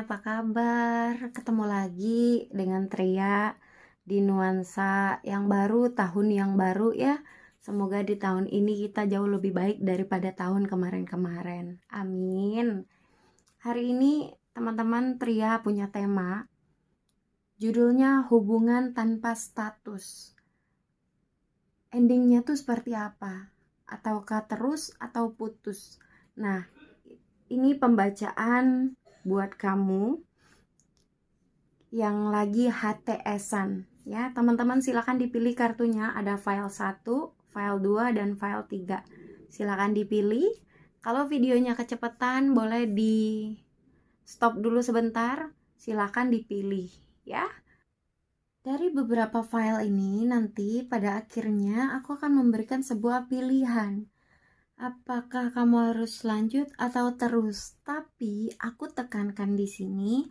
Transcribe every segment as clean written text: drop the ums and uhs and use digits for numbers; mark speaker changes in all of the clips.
Speaker 1: apa kabar? Ketemu lagi dengan Tria di nuansa yang baru, tahun yang baru ya. Semoga di tahun ini kita jauh lebih baik daripada tahun kemarin-kemarin. Amin. Hari ini teman-teman Tria punya tema, judulnya hubungan tanpa status. Endingnya tuh seperti apa? Ataukah terus atau putus? Nah, ini pembacaan buat kamu yang lagi HTS-an ya. Teman-teman silakan dipilih kartunya, ada file 1, file 2 dan file 3. Silakan dipilih. Kalau videonya kecepatan boleh di stop dulu sebentar. Silakan dipilih ya. Dari beberapa file ini nanti pada akhirnya aku akan memberikan sebuah pilihan. Apakah kamu harus lanjut atau terus? Tapi aku tekankan di sini,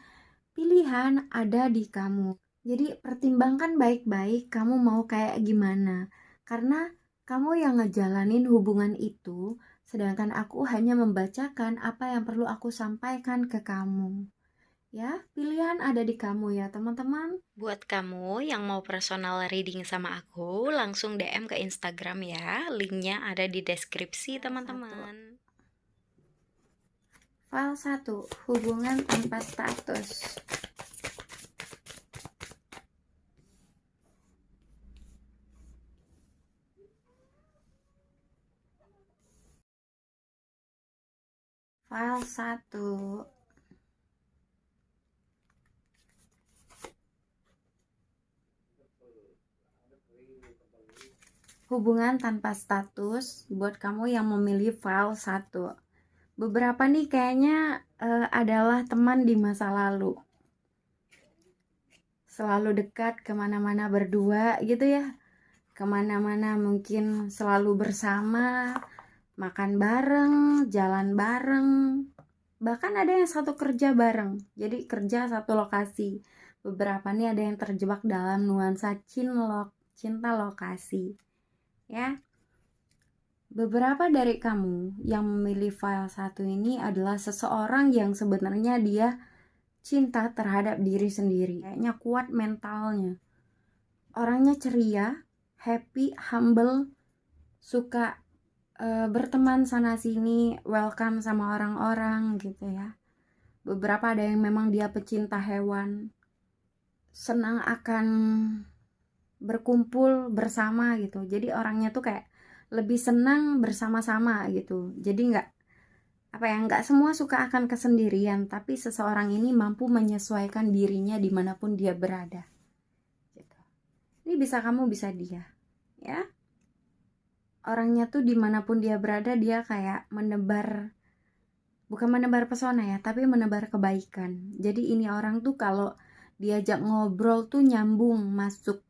Speaker 1: pilihan ada di kamu. Jadi pertimbangkan baik-baik kamu mau kayak gimana. Karena kamu yang ngejalanin hubungan itu, sedangkan aku hanya membacakan apa yang perlu aku sampaikan ke kamu. Ya, pilihan ada di kamu ya teman-teman. Buat kamu yang mau personal reading sama aku, langsung DM ke Instagram ya. Linknya ada di deskripsi teman-teman. File 1, hubungan tanpa status. File 1. Hubungan tanpa status buat kamu yang memilih file 1. Beberapa nih kayaknya adalah teman di masa lalu. Selalu dekat kemana-mana berdua gitu ya. Kemana-mana mungkin selalu bersama, makan bareng, jalan bareng. Bahkan ada yang satu kerja bareng. Jadi kerja satu lokasi. Beberapa nih ada yang terjebak dalam nuansa cinta lokasi. Ya. Beberapa dari kamu yang memilih file 1 ini adalah seseorang yang sebenarnya dia cinta terhadap diri sendiri. Kayaknya kuat mentalnya. Orangnya ceria, happy, humble, suka berteman sana sini, welcome sama orang-orang gitu ya. Beberapa ada yang memang dia pecinta hewan, senang akan berkumpul bersama gitu. Jadi orangnya tuh kayak lebih senang bersama-sama gitu. Jadi nggak semua suka akan kesendirian, tapi seseorang ini mampu menyesuaikan dirinya dimanapun dia berada gitu. Ini bisa kamu, bisa dia ya. Orangnya tuh dimanapun dia berada, dia kayak bukan menebar pesona ya, tapi menebar kebaikan. Jadi ini orang tuh kalau diajak ngobrol tuh nyambung, masuk.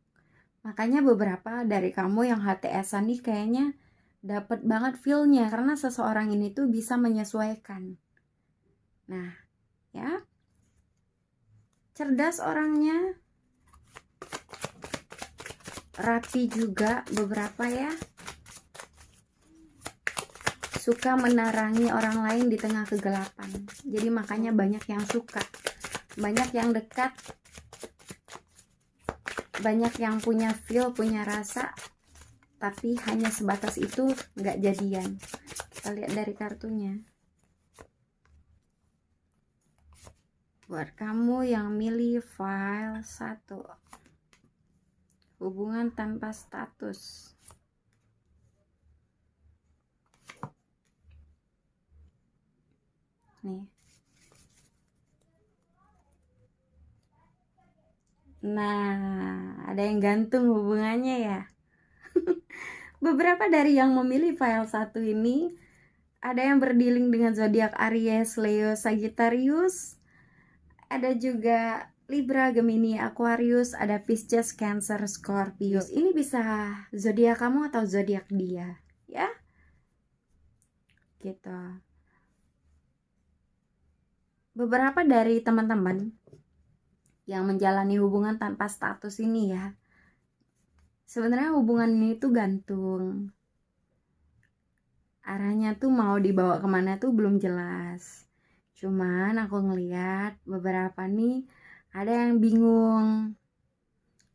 Speaker 1: Makanya beberapa dari kamu yang HTS-an nih kayaknya dapat banget feel-nya, karena seseorang ini tuh bisa menyesuaikan. Nah, ya. Cerdas orangnya. Rapi juga beberapa ya. Suka menerangi orang lain di tengah kegelapan. Jadi makanya banyak yang suka. Banyak yang dekat. Banyak yang punya feel, punya rasa. Tapi hanya sebatas itu, nggak jadian. Kita lihat dari kartunya. Buat kamu yang milih file 1, hubungan tanpa status. Nih. Nah, ada yang gantung hubungannya ya. Beberapa dari yang memilih file 1 ini ada yang berdealing dengan zodiak Aries, Leo, Sagittarius. Ada juga Libra, Gemini, Aquarius, ada Pisces, Cancer, Scorpio. Ini bisa zodiak kamu atau zodiak dia, ya. Gitu. Beberapa dari teman-teman yang menjalani hubungan tanpa status ini ya, sebenarnya hubungan ini tuh gantung. Arahnya tuh mau dibawa kemana tuh belum jelas. Cuman aku ngeliat beberapa nih ada yang bingung,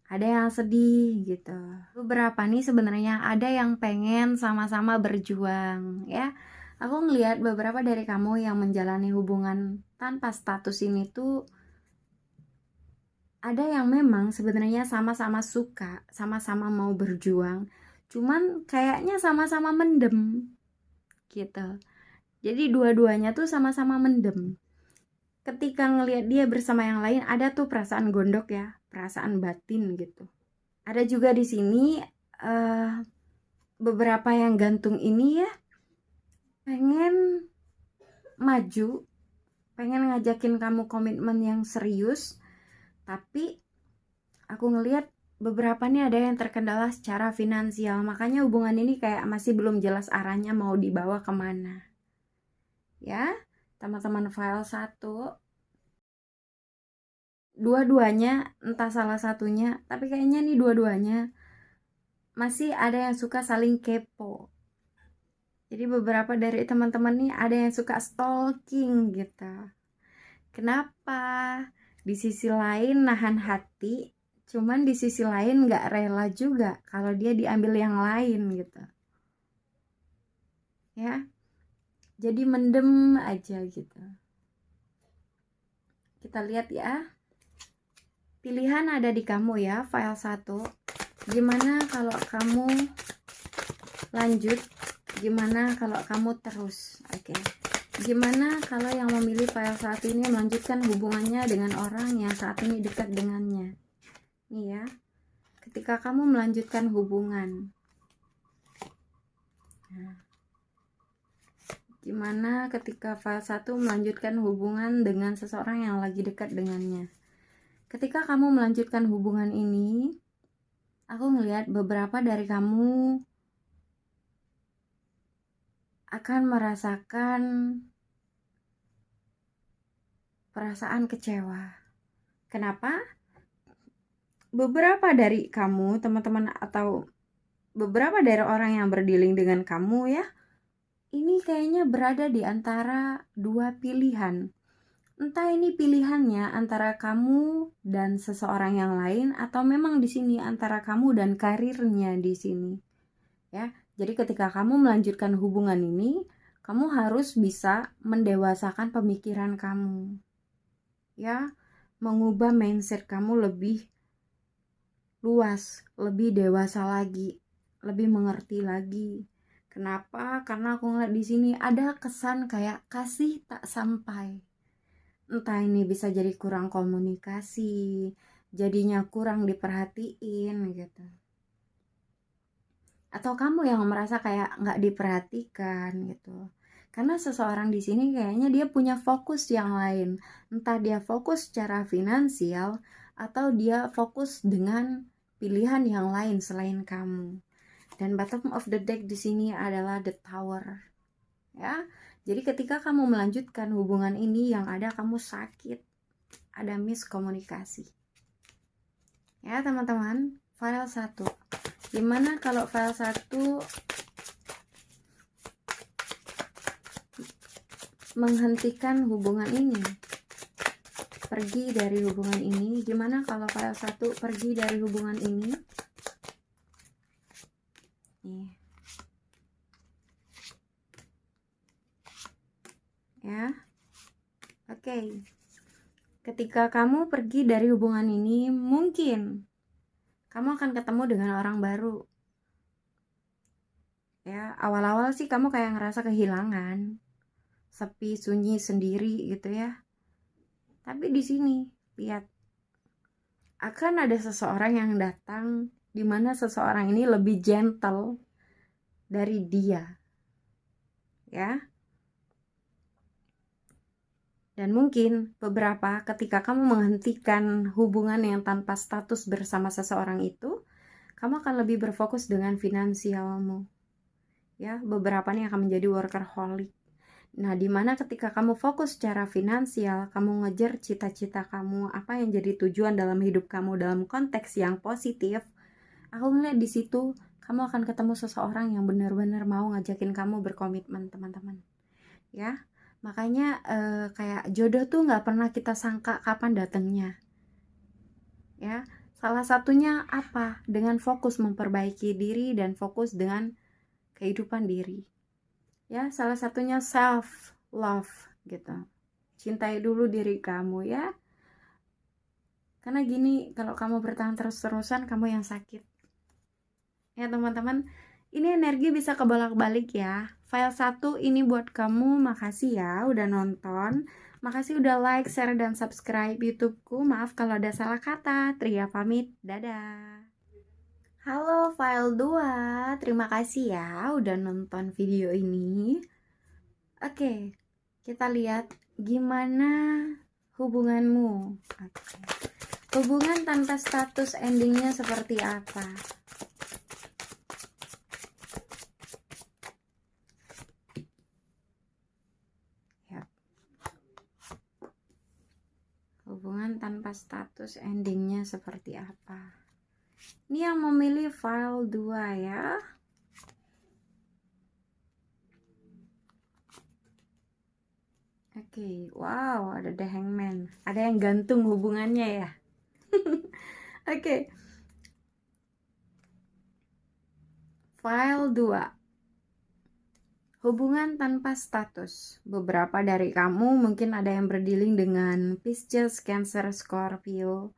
Speaker 1: ada yang sedih gitu. Beberapa nih sebenarnya ada yang pengen sama-sama berjuang ya. Aku ngeliat beberapa dari kamu yang menjalani hubungan tanpa status ini tuh ada yang memang sebenarnya sama-sama suka, sama-sama mau berjuang, cuman kayaknya sama-sama mendem gitu. Jadi dua-duanya tuh sama-sama mendem. Ketika ngelihat dia bersama yang lain ada tuh perasaan gondok ya, perasaan batin gitu. Ada juga di sini beberapa yang gantung ini ya pengen maju, pengen ngajakin kamu komitmen yang serius, tapi aku ngelihat beberapa nih ada yang terkendala secara finansial, makanya hubungan ini kayak masih belum jelas arahnya mau dibawa kemana. Ya, teman-teman file 1, dua-duanya entah salah satunya, tapi kayaknya nih dua-duanya masih ada yang suka saling kepo. Jadi beberapa dari teman-teman nih ada yang suka stalking gitu. Kenapa? Di sisi lain nahan hati, cuman di sisi lain gak rela juga kalau dia diambil yang lain gitu. Ya, jadi mendem aja gitu. Kita lihat ya. Pilihan ada di kamu ya, file 1. Gimana kalau kamu lanjut? Gimana kalau kamu terus? Oke. Gimana kalau yang memilih file 1 ini melanjutkan hubungannya dengan orang yang saat ini dekat dengannya? Nih ya. Ketika kamu melanjutkan hubungan. Nah, gimana ketika file 1 melanjutkan hubungan dengan seseorang yang lagi dekat dengannya? Ketika kamu melanjutkan hubungan ini, aku ngelihat beberapa dari kamu akan merasakan perasaan kecewa. Kenapa? Beberapa dari kamu, teman-teman, atau beberapa dari orang yang berdealing dengan kamu ya, ini kayaknya berada di antara dua pilihan. Entah ini pilihannya antara kamu dan seseorang yang lain, atau memang di sini antara kamu dan karirnya di sini. Ya, jadi ketika kamu melanjutkan hubungan ini, kamu harus bisa mendewasakan pemikiran kamu. Ya, mengubah mindset kamu lebih luas, lebih dewasa lagi, lebih mengerti lagi. Kenapa? Karena aku ngeliat di sini ada kesan kayak kasih tak sampai. Entah ini bisa jadi kurang komunikasi, jadinya kurang diperhatiin gitu. Atau kamu yang merasa kayak nggak diperhatikan gitu. Karena seseorang di sini kayaknya dia punya fokus yang lain. Entah dia fokus secara finansial atau dia fokus dengan pilihan yang lain selain kamu. Dan bottom of the deck di sini adalah the Tower. Ya. Jadi ketika kamu melanjutkan hubungan ini yang ada kamu sakit, ada miskomunikasi. Ya teman-teman, file 1. Gimana kalau file 1 menghentikan hubungan ini? Pergi dari hubungan ini. Gimana kalau file 1 pergi dari hubungan ini? Nih. Ya. Oke. Ketika kamu pergi dari hubungan ini, mungkin kamu akan ketemu dengan orang baru. Ya, awal-awal sih kamu kayak ngerasa kehilangan, sepi, sunyi, sendiri gitu ya. Tapi di sini lihat, akan ada seseorang yang datang di mana seseorang ini lebih gentle dari dia. Ya. Dan mungkin beberapa ketika kamu menghentikan hubungan yang tanpa status bersama seseorang itu, kamu akan lebih berfokus dengan finansialmu. Ya, beberapa nih akan menjadi workaholic. Nah, dimana ketika kamu fokus secara finansial, kamu ngejar cita-cita kamu, apa yang jadi tujuan dalam hidup kamu dalam konteks yang positif, aku ngeliat di situ kamu akan ketemu seseorang yang benar-benar mau ngajakin kamu berkomitmen, teman-teman. Ya. Makanya kayak jodoh tuh nggak pernah kita sangka kapan datangnya. Ya, salah satunya apa? Dengan fokus memperbaiki diri dan fokus dengan kehidupan diri. Ya, salah satunya self love gitu. Cintai dulu diri kamu ya. Karena gini, kalau kamu bertahan terus-terusan, kamu yang sakit. Ya teman-teman, ini energi bisa kebolak-balik ya. File 1 ini buat kamu, makasih ya udah nonton. Makasih udah like, share, dan subscribe YouTubeku. Maaf kalau ada salah kata. Tria pamit, dadah. Halo file 2, terima kasih ya udah nonton video ini. Oke, kita lihat gimana hubunganmu. Oke. Hubungan tanpa status endingnya seperti apa? Ya. Hubungan tanpa status endingnya seperti apa? Ini yang memilih file 2 ya. Oke, wow, ada The Hangman. Ada yang gantung hubungannya ya. Oke. File 2. Hubungan tanpa status. Beberapa dari kamu mungkin ada yang berdealing dengan Pisces, Cancer, Scorpio.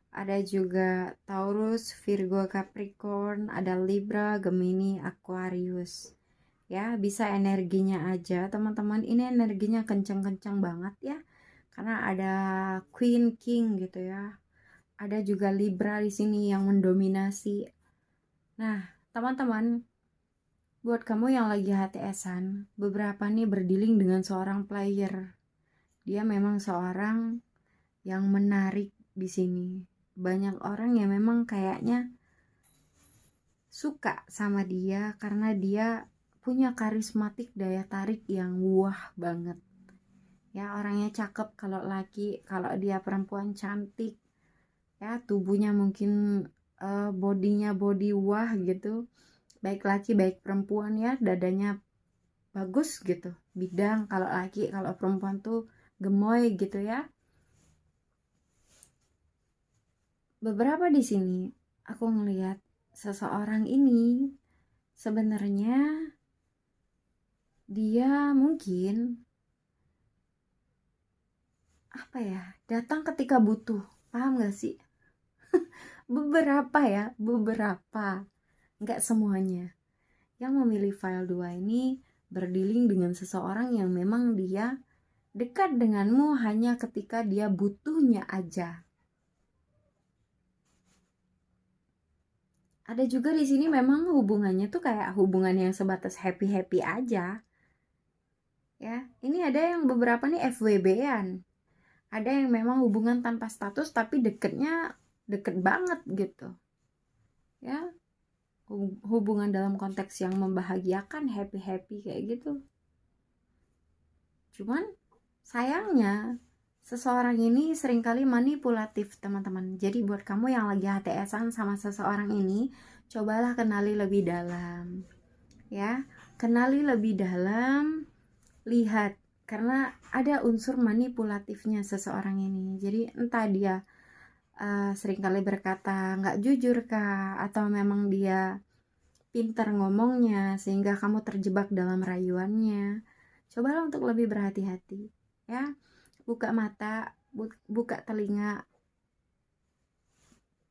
Speaker 1: Ada juga Taurus, Virgo, Capricorn, ada Libra, Gemini, Aquarius. Ya, bisa energinya aja, teman-teman. Ini energinya kenceng-kenceng banget ya. Karena ada Queen, King gitu ya. Ada juga Libra di sini yang mendominasi. Nah, teman-teman, buat kamu yang lagi HTS-an, beberapa nih berdealing dengan seorang player. Dia memang seorang yang menarik di sini. Banyak orang yang memang kayaknya suka sama dia karena dia punya karismatik daya tarik yang wah banget. Ya, orangnya cakep kalau laki, kalau dia perempuan cantik. Ya, tubuhnya mungkin bodinya body wah gitu. Baik laki baik perempuan ya, dadanya bagus gitu, bidang kalau laki, kalau perempuan tuh gemoy gitu ya. Beberapa di sini aku ngelihat seseorang ini sebenarnya dia mungkin apa ya, datang ketika butuh, paham gak sih? Beberapa ya, beberapa, nggak semuanya. Yang memilih file 2 ini berdealing dengan seseorang yang memang dia dekat denganmu hanya ketika dia butuhnya aja. Ada juga di sini memang hubungannya tuh kayak hubungan yang sebatas happy-happy aja. Ya, ini ada yang beberapa nih FWB-an. Ada yang memang hubungan tanpa status tapi deketnya deket banget gitu. Ya, hubungan dalam konteks yang membahagiakan, happy-happy kayak gitu. Cuman sayangnya seseorang ini seringkali manipulatif, teman-teman. Jadi buat kamu yang lagi HTS-an sama seseorang ini, cobalah kenali lebih dalam. Ya, kenali lebih dalam, lihat, karena ada unsur manipulatifnya seseorang ini. Jadi entah dia seringkali berkata nggak jujur kah, atau memang dia pintar ngomongnya sehingga kamu terjebak dalam rayuannya. Cobalah untuk lebih berhati-hati ya. Buka mata, buka telinga,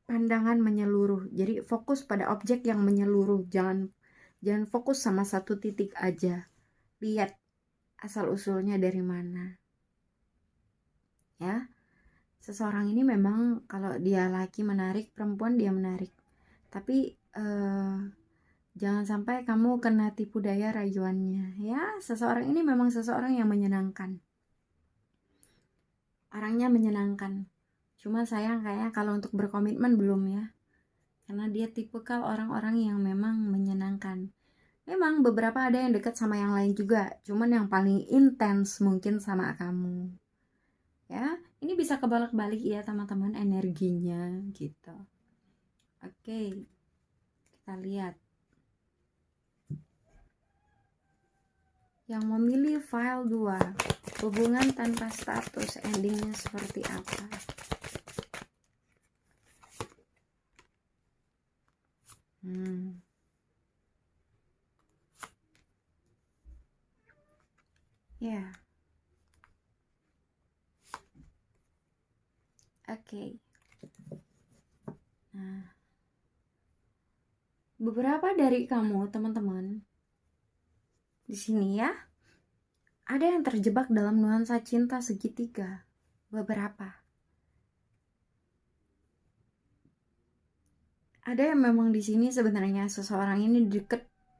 Speaker 1: pandangan menyeluruh. Jadi fokus pada objek yang menyeluruh, jangan fokus sama satu titik aja. Lihat asal usulnya dari mana. Ya. Seseorang ini memang kalau dia laki menarik, perempuan dia menarik. Tapi jangan sampai kamu kena tipu daya rayuannya. Ya, seseorang ini memang seseorang yang menyenangkan. Orangnya menyenangkan. Cuma sayang kayaknya kalau untuk berkomitmen belum ya. Karena dia tipikal orang-orang yang memang menyenangkan. Memang beberapa ada yang dekat sama yang lain juga. Cuman yang paling intens mungkin sama kamu. Ya, ini bisa kebalik-balik ya teman-teman energinya gitu. Oke, kita lihat. yang memilih file 2, hubungan tanpa status, endingnya seperti apa? Ya. Oke. Nah, beberapa dari kamu, teman-teman, di sini ya, ada yang terjebak dalam nuansa cinta segitiga. Beberapa. Ada yang memang di sini sebenarnya seseorang ini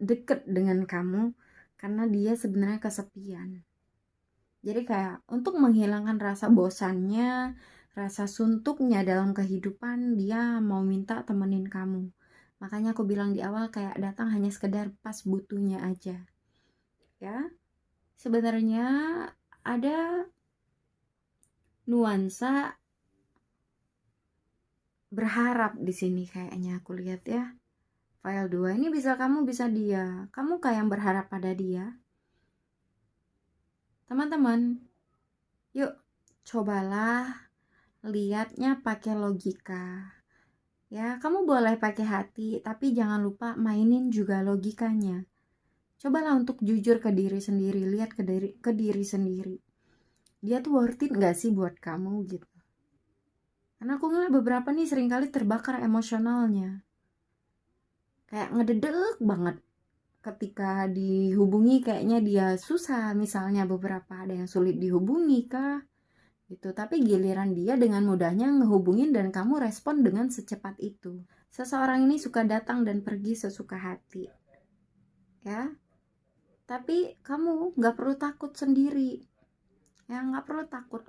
Speaker 1: deket dengan kamu karena dia sebenarnya kesepian. Jadi kayak untuk menghilangkan rasa bosannya, rasa suntuknya dalam kehidupan, dia mau minta temenin kamu. Makanya aku bilang di awal kayak datang hanya sekedar pas butuhnya aja. Ya. Sebenarnya ada nuansa berharap di sini kayaknya aku lihat ya. File 2 ini bisa kamu, bisa dia. Kamu kayak yang berharap pada dia. Teman-teman, yuk cobalah lihatnya pakai logika. Ya, kamu boleh pakai hati, tapi jangan lupa mainin juga logikanya. Cobalah untuk jujur ke diri sendiri, lihat ke diri sendiri. Dia tuh worth it gak sih buat kamu gitu. Karena aku ngeliat beberapa nih seringkali terbakar emosionalnya. Kayak ngededek banget. Ketika dihubungi kayaknya dia susah, misalnya beberapa ada yang sulit dihubungi kah gitu, tapi giliran dia dengan mudahnya ngehubungin dan kamu respon dengan secepat itu. Seseorang ini suka datang dan pergi sesuka hati ya, tapi kamu gak perlu takut sendiri ya, gak perlu takut.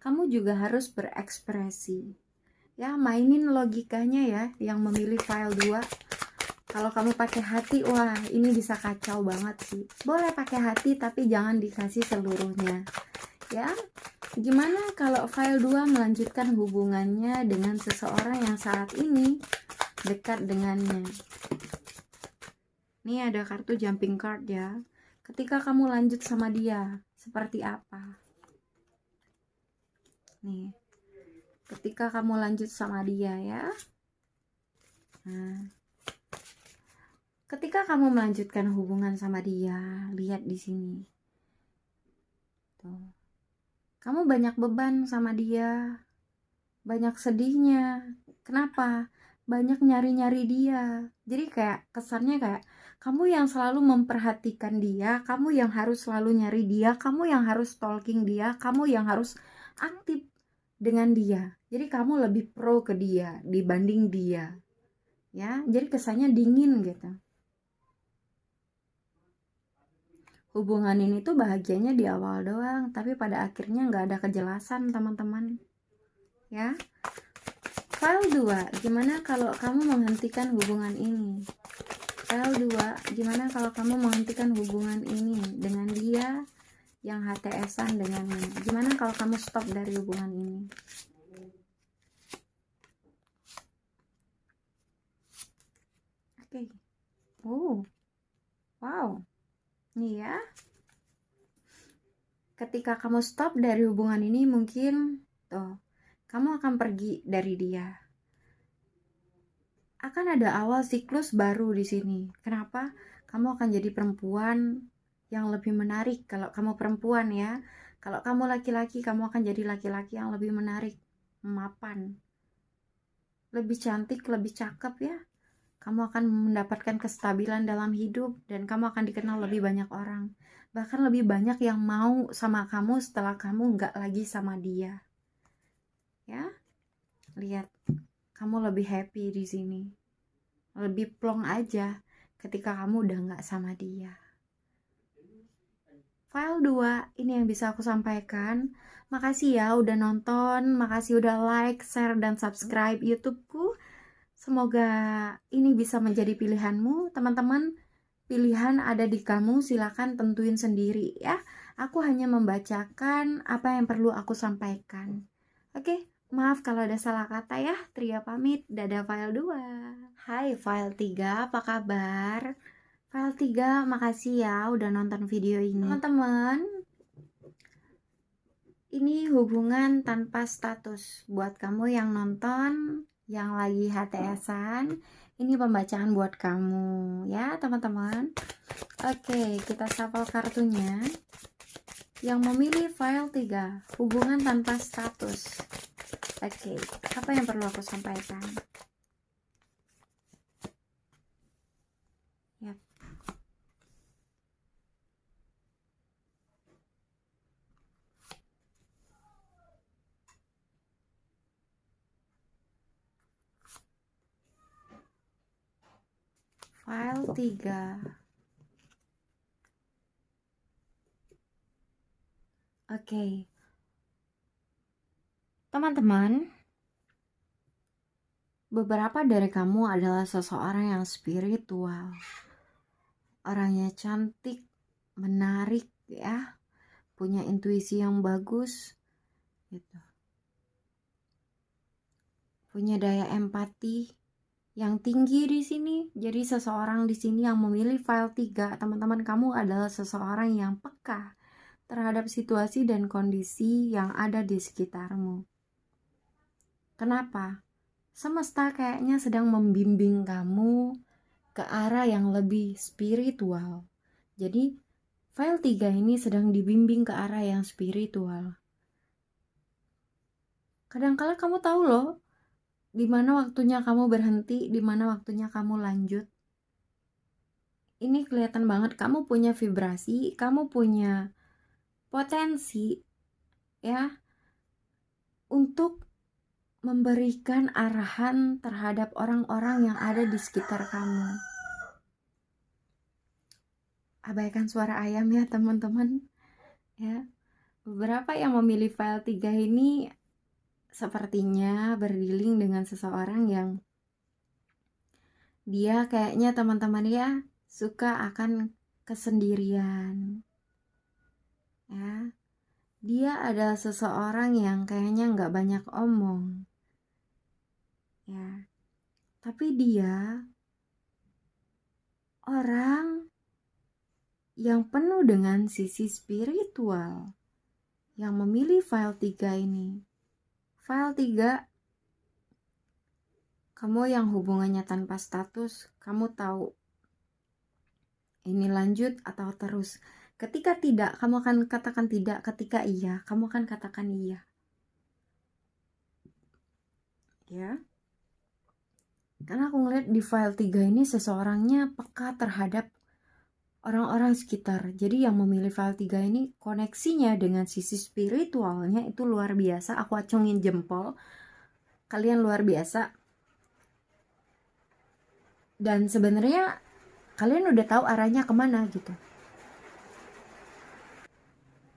Speaker 1: Kamu juga harus berekspresi ya, mainin logikanya ya yang memilih file 2. Kalau kamu pakai hati, wah ini bisa kacau banget sih. Boleh pakai hati tapi jangan dikasih seluruhnya. Ya, gimana kalau file 2 melanjutkan hubungannya dengan seseorang yang saat ini dekat dengannya. Ini ada kartu jumping card ya. Ketika kamu lanjut sama dia, seperti apa? Nih, ketika kamu lanjut sama dia ya. Nah, ketika kamu melanjutkan hubungan sama dia, lihat di sini. Tuh. Kamu banyak beban sama dia. Banyak sedihnya. Kenapa? Banyak nyari-nyari dia. Jadi kayak kesannya kayak kamu yang selalu memperhatikan dia, kamu yang harus selalu nyari dia, kamu yang harus stalking dia, kamu yang harus aktif dengan dia. Jadi kamu lebih pro ke dia dibanding dia. Ya, jadi kesannya dingin gitu. Hubungan ini tuh bahagianya di awal doang, tapi pada akhirnya nggak ada kejelasan teman-teman. Ya, file 2, gimana kalau kamu menghentikan hubungan ini? File 2, gimana kalau kamu menghentikan hubungan ini dengan dia yang HTS-an dengannya? Gimana kalau kamu stop dari hubungan ini? Oke. Oh, wow. Nih ya, ketika kamu stop dari hubungan ini, mungkin tuh kamu akan pergi dari dia. Akan ada awal siklus baru di sini. Kenapa? Kamu akan jadi perempuan yang lebih menarik. Kalau kamu perempuan ya, kalau kamu laki-laki, kamu akan jadi laki-laki yang lebih menarik, mapan, lebih cantik, lebih cakep ya. Kamu akan mendapatkan kestabilan dalam hidup dan kamu akan dikenal lebih banyak orang. Bahkan lebih banyak yang mau sama kamu setelah kamu nggak lagi sama dia. Ya, lihat, kamu lebih happy di sini. Lebih plong aja ketika kamu udah nggak sama dia. File 2, ini yang bisa aku sampaikan. Makasih ya udah nonton, makasih udah like, share, dan subscribe YouTubeku. Semoga ini bisa menjadi pilihanmu, teman-teman. Pilihan ada di kamu, silakan tentuin sendiri ya. Aku hanya membacakan apa yang perlu aku sampaikan. Oke, maaf kalau ada salah kata ya. Tria pamit, dadah file 2. Hai file 3, apa kabar? File 3, makasih ya udah nonton video ini. Teman-teman, ini hubungan tanpa status. Buat kamu yang nonton, yang lagi HTS-an, ini pembacaan buat kamu ya teman-teman. Oke, kita shuffle kartunya. Yang memilih file 3, hubungan tanpa status. Oke, apa yang perlu aku sampaikan? Yap. File 3. Oke. Teman-teman, beberapa dari kamu adalah seseorang yang spiritual. Orangnya cantik, menarik ya, punya intuisi yang bagus gitu. Punya daya empati yang tinggi di sini. Jadi seseorang di sini yang memilih file 3, teman-teman, kamu adalah seseorang yang peka terhadap situasi dan kondisi yang ada di sekitarmu. Kenapa? Semesta kayaknya sedang membimbing kamu ke arah yang lebih spiritual. Jadi file 3 ini sedang dibimbing ke arah yang spiritual. Kadang-kala kamu tahu loh, di mana waktunya kamu berhenti, di mana waktunya kamu lanjut. Ini kelihatan banget kamu punya vibrasi, kamu punya potensi ya untuk memberikan arahan terhadap orang-orang yang ada di sekitar kamu. Abaikan suara ayam ya teman-teman ya. Beberapa yang memilih file 3 ini sepertinya berdealing dengan seseorang yang dia kayaknya teman-teman ya suka akan kesendirian ya. Dia adalah seseorang yang kayaknya nggak banyak omong ya, tapi dia orang yang penuh dengan sisi spiritual yang memilih file 3 ini. File 3, kamu yang hubungannya tanpa status, kamu tahu ini lanjut atau terus. Ketika tidak, kamu akan katakan tidak. Ketika iya, kamu akan katakan iya. Ya. Karena aku ngeliat di file 3 ini seseorangnya peka terhadap orang-orang sekitar. Jadi yang memilih file 3 ini koneksinya dengan sisi spiritualnya itu luar biasa. Aku acungin jempol. Kalian luar biasa. Dan sebenarnya kalian udah tahu arahnya kemana gitu.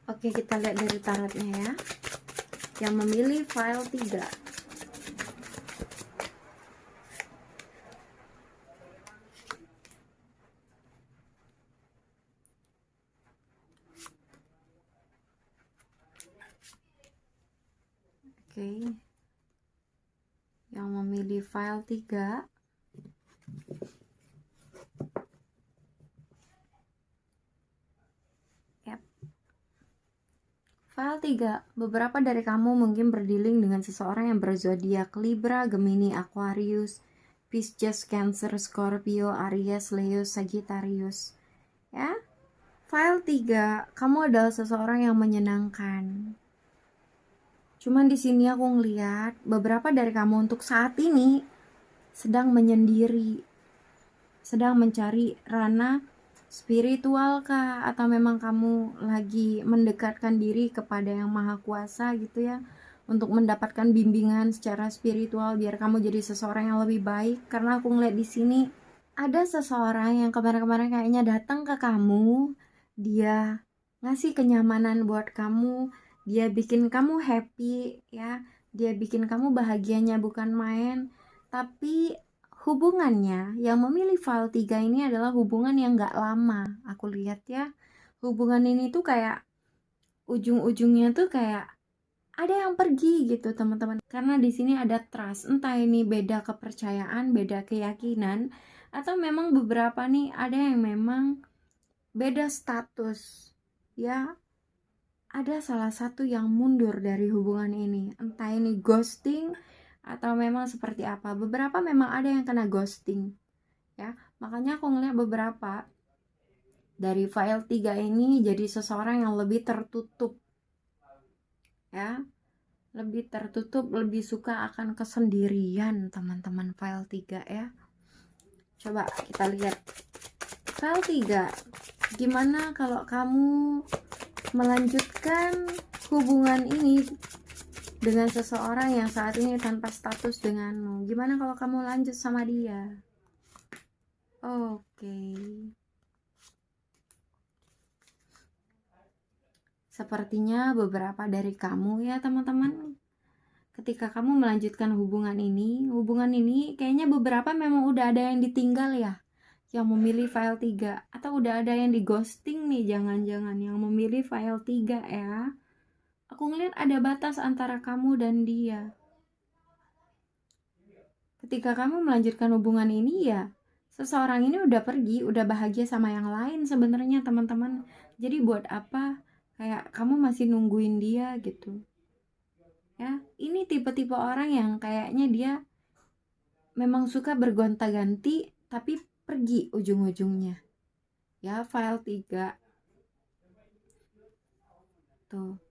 Speaker 1: Oke, kita lihat dari tarotnya ya. Yang memilih file 3. Oke. Yang memilih file 3. File 3, beberapa dari kamu mungkin berdealing dengan seseorang yang berzodiak Libra, Gemini, Aquarius, Pisces, Cancer, Scorpio, Aries, Leo, Sagittarius. Ya. File 3, kamu adalah seseorang yang menyenangkan. Cuman di sini aku ngeliat beberapa dari kamu untuk saat ini sedang menyendiri, sedang mencari ranah spiritual kah, atau memang kamu lagi mendekatkan diri kepada yang maha kuasa gitu ya, untuk mendapatkan bimbingan secara spiritual biar kamu jadi seseorang yang lebih baik. Karena aku ngeliat di sini ada seseorang yang kemarin-kemarin kayaknya datang ke kamu, dia ngasih kenyamanan buat kamu, dia bikin kamu happy ya, dia bikin kamu bahagianya bukan main. Tapi hubungannya yang memilih file 3 ini adalah hubungan yang gak lama. Aku lihat ya, hubungan ini tuh kayak ujung-ujungnya tuh kayak ada yang pergi gitu teman-teman. Karena di sini ada trust, entah ini beda kepercayaan, beda keyakinan, Atau memang beberapa nih ada yang memang beda status, ya. Ada salah satu yang mundur dari hubungan ini, entah ini ghosting atau memang seperti apa. Beberapa memang ada yang kena ghosting, ya. Makanya aku ngeliat beberapa dari file 3 ini jadi seseorang yang lebih tertutup, ya, lebih tertutup, lebih suka akan kesendirian teman-teman file 3 ya. Coba kita lihat file 3, gimana kalau kamu melanjutkan hubungan ini dengan seseorang yang saat ini tanpa status denganmu. Gimana kalau kamu lanjut sama dia? Oke. Sepertinya beberapa dari kamu ya teman-teman, ketika kamu melanjutkan hubungan ini kayaknya beberapa memang udah ada yang ditinggal ya, yang memilih file 3, atau udah ada yang di ghosting nih, jangan-jangan yang memilih file 3 ya. Aku ngeliat ada batas antara kamu dan dia. Ketika kamu melanjutkan hubungan ini ya, seseorang ini udah pergi, udah bahagia sama yang lain sebenarnya teman-teman. Jadi buat apa kayak kamu masih nungguin dia gitu ya. Ini tipe-tipe orang yang kayaknya dia memang suka bergonta-ganti tapi pergi ujung-ujungnya ya. File 3 tuh,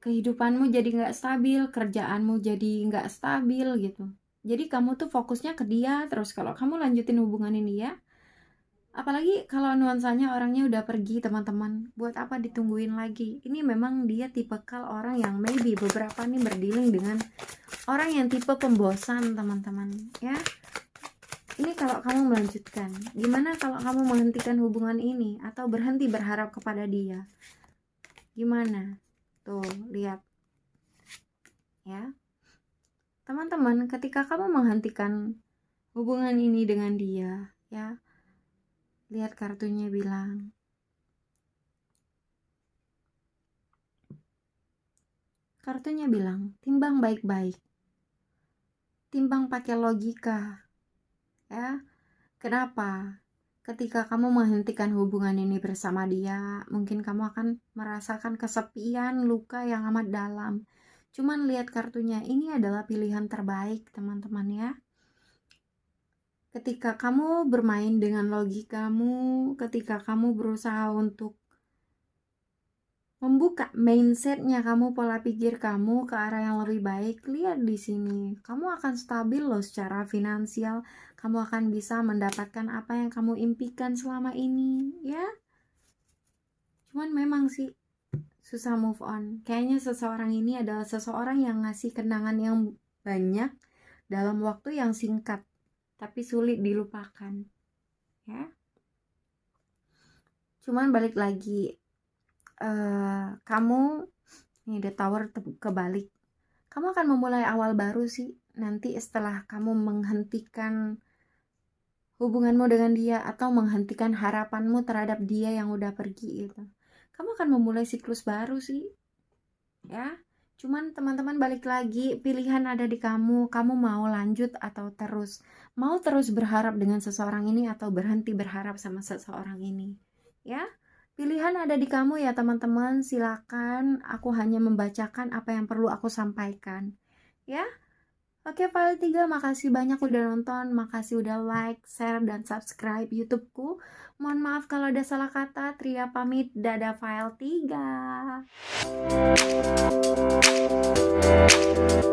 Speaker 1: kehidupanmu jadi nggak stabil, kerjaanmu jadi nggak stabil gitu. Jadi kamu tuh fokusnya ke dia terus kalau kamu lanjutin hubungan ini ya. Apalagi kalau nuansanya orangnya udah pergi teman-teman, buat apa ditungguin lagi? Ini memang dia tipikal orang yang maybe beberapa nih berdealing dengan orang yang tipe pembosan teman-teman ya. Ini kalau kamu melanjutkan, gimana kalau kamu menghentikan hubungan ini atau berhenti berharap kepada dia? Gimana? Tuh, lihat ya. Teman-teman, ketika kamu menghentikan hubungan ini dengan dia ya, lihat kartunya bilang timbang baik-baik, timbang pakai logika ya. Kenapa? Ketika kamu menghentikan hubungan ini bersama dia, mungkin kamu akan merasakan kesepian, luka yang amat dalam. Cuman lihat kartunya, ini adalah pilihan terbaik teman-teman ya. Ketika kamu bermain dengan logikamu, ketika kamu berusaha untuk membuka mindsetnya kamu, pola pikir kamu ke arah yang lebih baik, lihat di sini, kamu akan stabil loh secara finansial. Kamu akan bisa mendapatkan apa yang kamu impikan selama ini, ya. Cuman memang sih susah move on. Kayaknya seseorang ini adalah seseorang yang ngasih kenangan yang banyak dalam waktu yang singkat, tapi sulit dilupakan, ya. Cuman balik lagi, kamu ini The Tower kebalik. Kamu akan memulai awal baru sih nanti setelah kamu menghentikan hubunganmu dengan dia atau menghentikan harapanmu terhadap dia yang udah pergi gitu. Kamu akan memulai siklus baru sih, ya. Cuman teman-teman balik lagi, pilihan ada di kamu. Kamu mau lanjut atau mau terus berharap dengan seseorang ini atau berhenti berharap sama seseorang ini, ya. Pilihan ada di kamu ya teman-teman. Silakan, aku hanya membacakan apa yang perlu aku sampaikan, ya. Oke, file 3, makasih banyak udah nonton, makasih udah like, share, dan subscribe YouTubeku. Mohon maaf kalau ada salah kata. Tria pamit, dadah file 3.